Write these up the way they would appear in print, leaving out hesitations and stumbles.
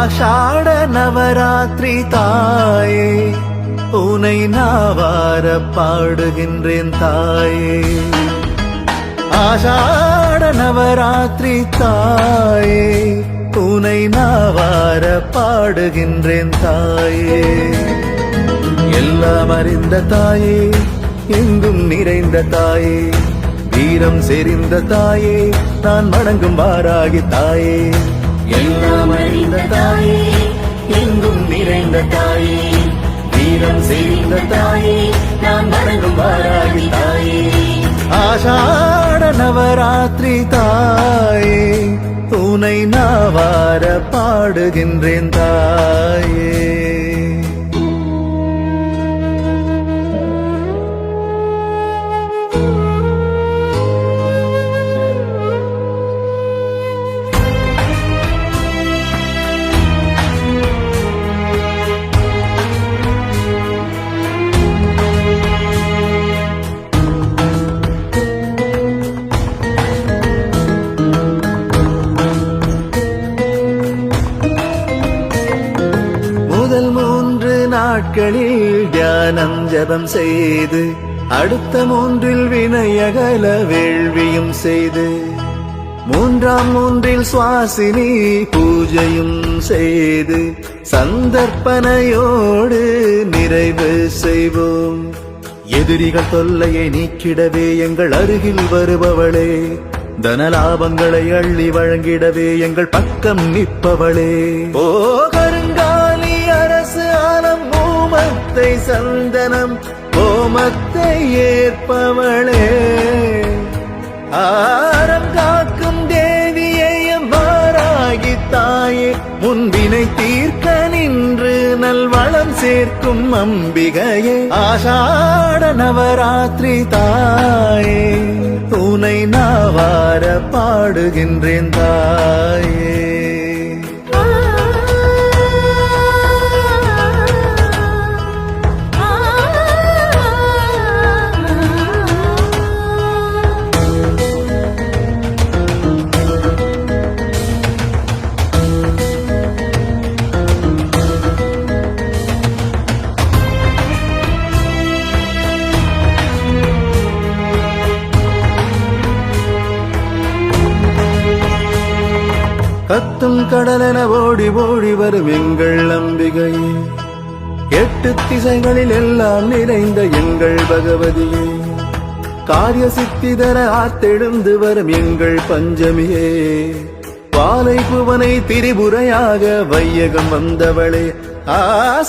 ஆஷாட நவராத்திரி தாயே உனை நாவார பாடுகின்றேன் தாயே. ஆஷாட நவராத்திரி தாயே உனை நாவார பாடுகின்றேன் தாயே. எல்லாம் அறிந்த தாயே, எங்கும் நிறைந்த தாயே, வீரம் செறிந்த தாயே, நான் வணங்கும் வாராகி தாயே. எல்லாம் அறிந்த தாயே, எங்கும் நிறைந்த தாயே, வீரம் செறிந்த தாயே, நான் வணங்கும் வாராகி தாயே. ஆஷாட நவராத்திரி தாயே உனை நாவார பாடுகின்றேன் தாயே. நாட்களில் தியானம் ஜபம் செய்து, அடுத்த 3 வினையகல வேள்வியும் செய்து, 3 சுவாசினி பூஜையும் செய்து, சந்தர்ப்பனையோடு நிறைவு செய்வோம். எதிரிகள் தொல்லையை நீக்கிடவே எங்கள் அருகில் வருபவளே, தனலாபங்களை அள்ளி வழங்கிடவே எங்கள் பக்கம் நிற்பவளே. ஓ கருங்காலி அரசு ஆலம் ஓமத்தை சந்தனம் ஓமத்தை ஏற்பவளே, ஆரம் காக்கும் தேவியை வாராகி தாயே, முன்பினை தீர்க்க நின்று நல்வளம் சேர்க்கும் அம்பிகையே. ஆஷாட நவராத்திரி தாயே உனை நாவார பாடுகின்றேன் தாயே. கத்தும் கடலென ஓடி ஓடி வரும் எங்கள் அம்பிகையே, 8 திசைகளில் எல்லாம் நிறைந்த எங்கள் பகவதியே, காரிய சித்தி தர ஆத்தெழுந்து வரும் எங்கள் பஞ்சமியே, பாலை புவனை திரிபுரையாக வையகம் வந்தவளே,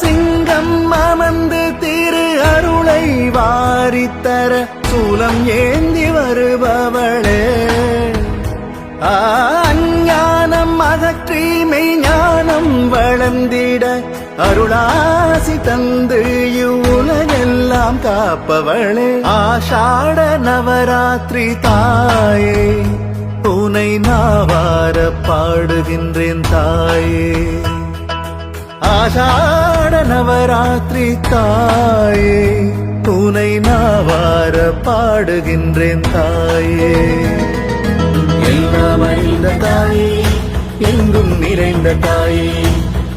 சிங்கம் அமர்ந்து திரு அருளை வாரித்தர சூலம் ஏந்தி வருபவளே, அஞ்ஞானம் அகற்றி மெய்ஞானம் வளர்ந்திட அருளாசி தந்து உலகெல்லாம் காப்பவளே. ஆஷாட நவராத்திரி தாயே உனை நாவார பாடுகின்றேன் தாயே. ஆஷாட நவராத்திரி தாயே உனை நாவார பாடுகின்றேன் தாயே. எல்லாம் அறிந்த தாயே, எங்கும் நிறைந்த தாயே,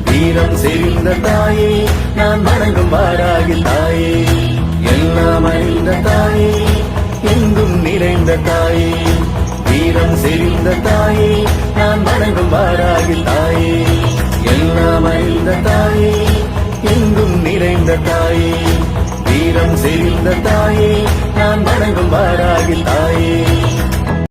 வீரம் செறிந்த தாயே, நான் வணங்கும் வாராகி தாயே. எல்லாம் அறிந்த தாயே, எங்கும் நிறைந்த தாயே, வீரம் செறிந்த தாயே, நான் வணங்கும் வாராகி தாயே. எல்லாம் அறிந்த தாயே, எங்கும் நிறைந்த தாயே, வீரம் செறிந்த தாயே, நான் வணங்கும் வாராகி தாயே.